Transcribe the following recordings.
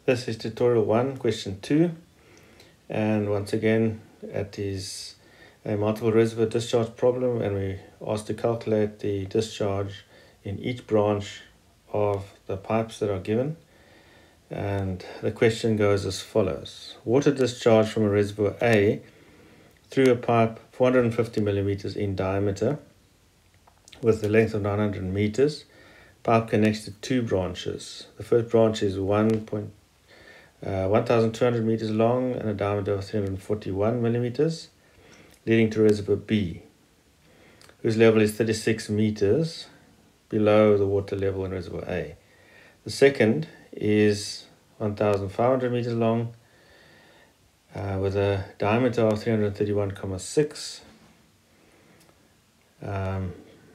This is tutorial 1, question 2, and once again it is a multiple reservoir discharge problem, and we asked to calculate the discharge in each branch of the pipes that are given. And the question goes as follows. Water discharge from a reservoir A through a pipe 450 millimeters in diameter with the length of 900 meters. Pipe connects to two branches. The first branch is 1,200 meters long and a diameter of 341 millimeters, leading to reservoir B, whose level is 36 meters below the water level in reservoir A. The second is 1,500 meters long with a diameter of 331.6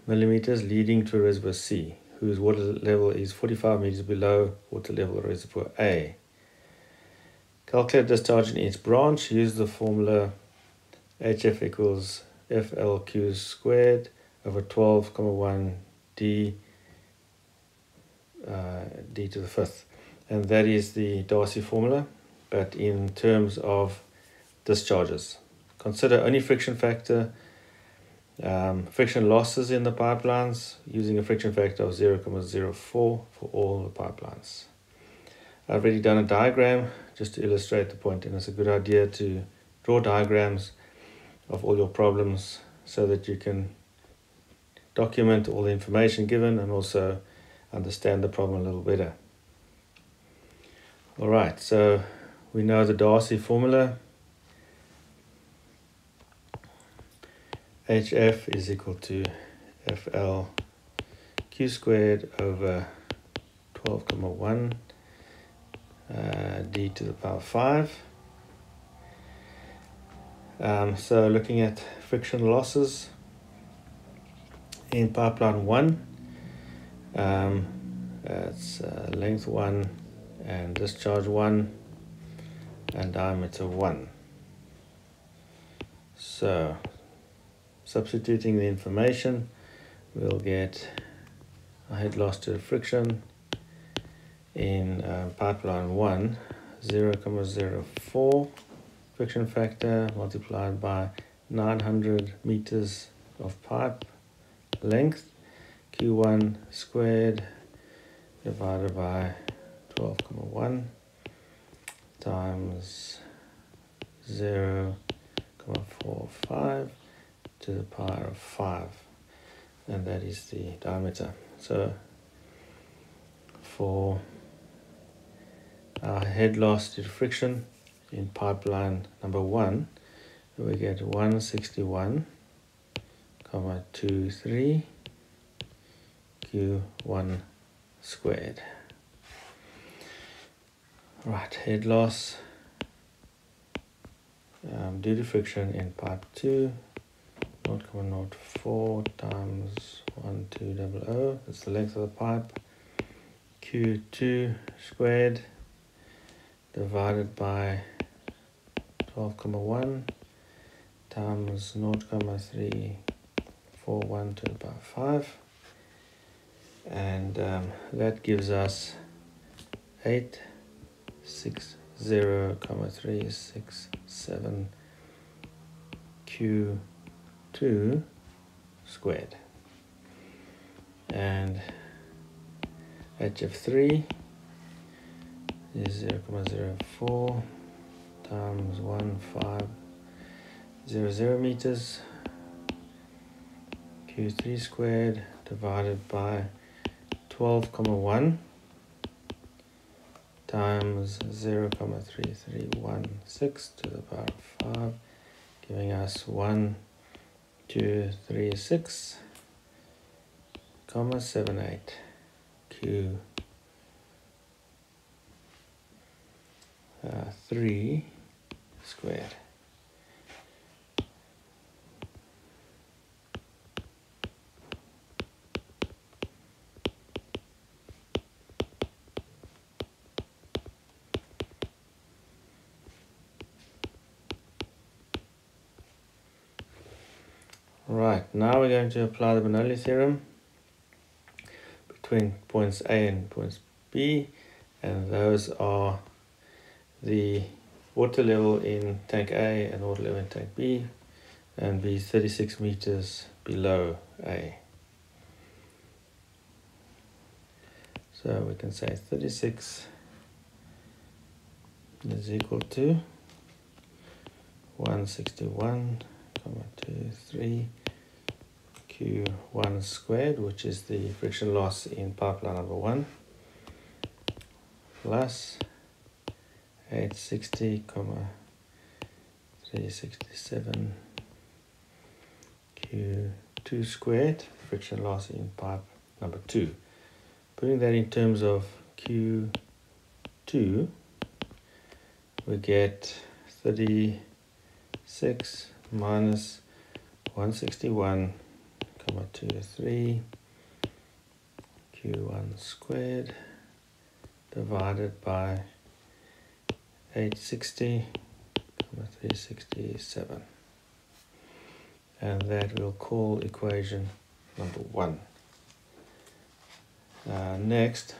millimeters, leading to reservoir C, whose water level is 45 meters below water level of reservoir A. Calculate discharge in each branch. Use the formula HF equals FLQ squared over 12,1 d to the fifth. And that is the Darcy formula, but in terms of discharges. Consider only friction factor, friction losses in the pipelines using a friction factor of 0.04 for all the pipelines. I've already done a diagram just to illustrate the point, and it's a good idea to draw diagrams of all your problems so that you can document all the information given and also understand the problem a little better. Alright, so we know the Darcy formula. HF is equal to FL Q squared over 12,1 d to the power 5. So looking at friction losses in pipeline 1, it's length 1 and discharge 1 and diameter 1. So substituting the information, we'll get a head loss to friction in pipeline 1, 0.04 friction factor multiplied by 900 meters of pipe length, Q1 squared divided by 12,1 times 0.45 to the power of 5, and that is the diameter. So for our head loss to friction in pipeline number 1, we get 161,23 Q1 squared. Right, head loss due to friction in pipe 2, 0.04 times 1200, that's the length of the pipe, Q2 squared divided by 12,1 times 0.341 to the power 5, and that gives us 860,367 Q2 squared. And HF3 is 0.04 times 1500 meters, Q3 squared divided by 12,1 times 0.3316 to the power of 5, giving us 1236,78 Q 3 squared. Right, now we're going to apply the Bernoulli theorem between points A and points B, and those are the water level in tank A and water level in tank B, and B is 36 meters below A. So we can say 36 is equal to 161,23 Q1 squared, which is the friction loss in pipeline number 1, plus 860,367 Q2 squared, friction loss in pipe number 2. Putting that in terms of Q2, we get 36 minus 161,23 Q1 squared divided by 860,367, and that we'll call equation number 1. Next,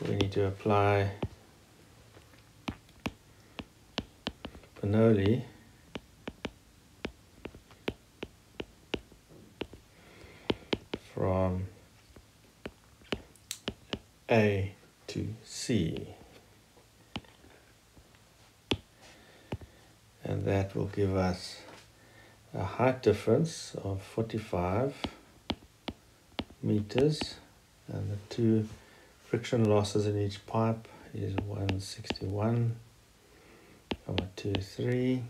we need to apply Bernoulli from A to C, and that will give us a height difference of 45 meters, and the two friction losses in each pipe is 161,23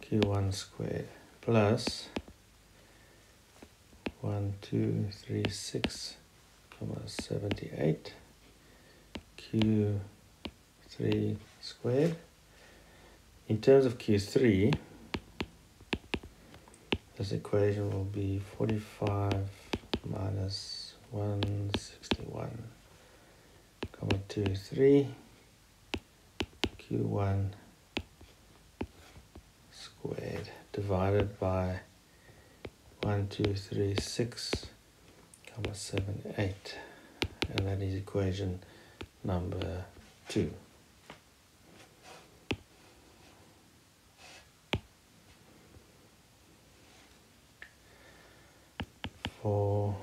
Q1 squared plus 1236,78 Q3 squared. In terms of Q3, this equation will be 45 minus 161,23 Q1 squared divided by 1236,78, and that is equation number 2. For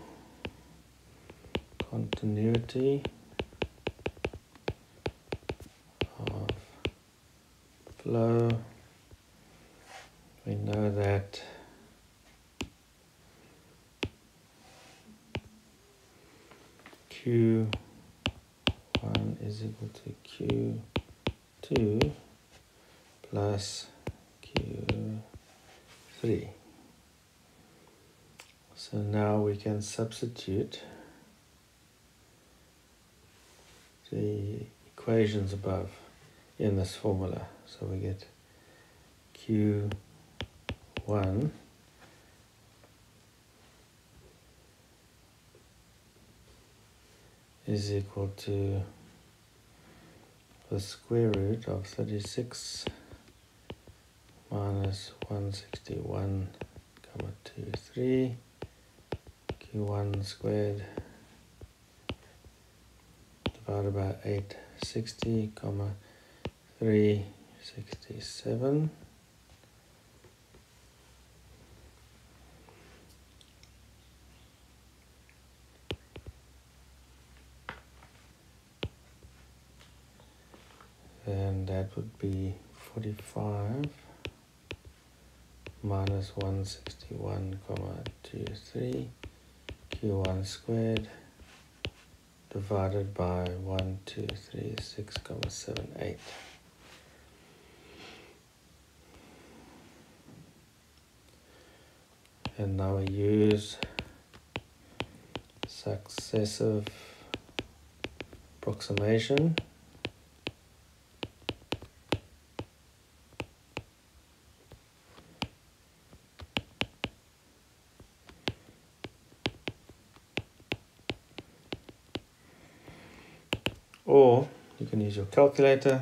continuity of flow, we know that Q1 is equal to Q2 plus Q3. So now we can substitute the equations above in this formula. So we get Q1 is equal to the square root of 36 minus 161,23 Q1 squared divided by 860,367, and that would be 45 minus 161,23 Q1 squared divided by 1236,78. And now we use successive approximation. Or you can use your calculator,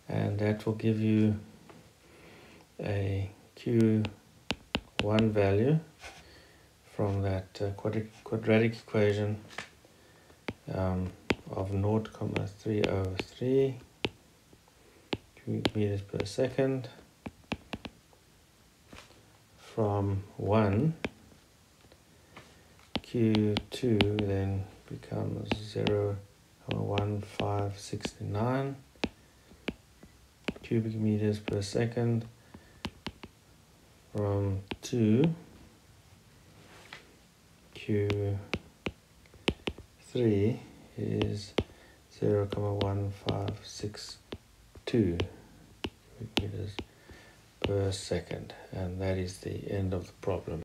and that will give you a Q1 value from that quadratic equation of 0.303 cubic meters per second from 1, Q2 then becomes 0.1569 cubic meters per second from 2, Q3 is 0.1562 cubic meters per second, and that is the end of the problem.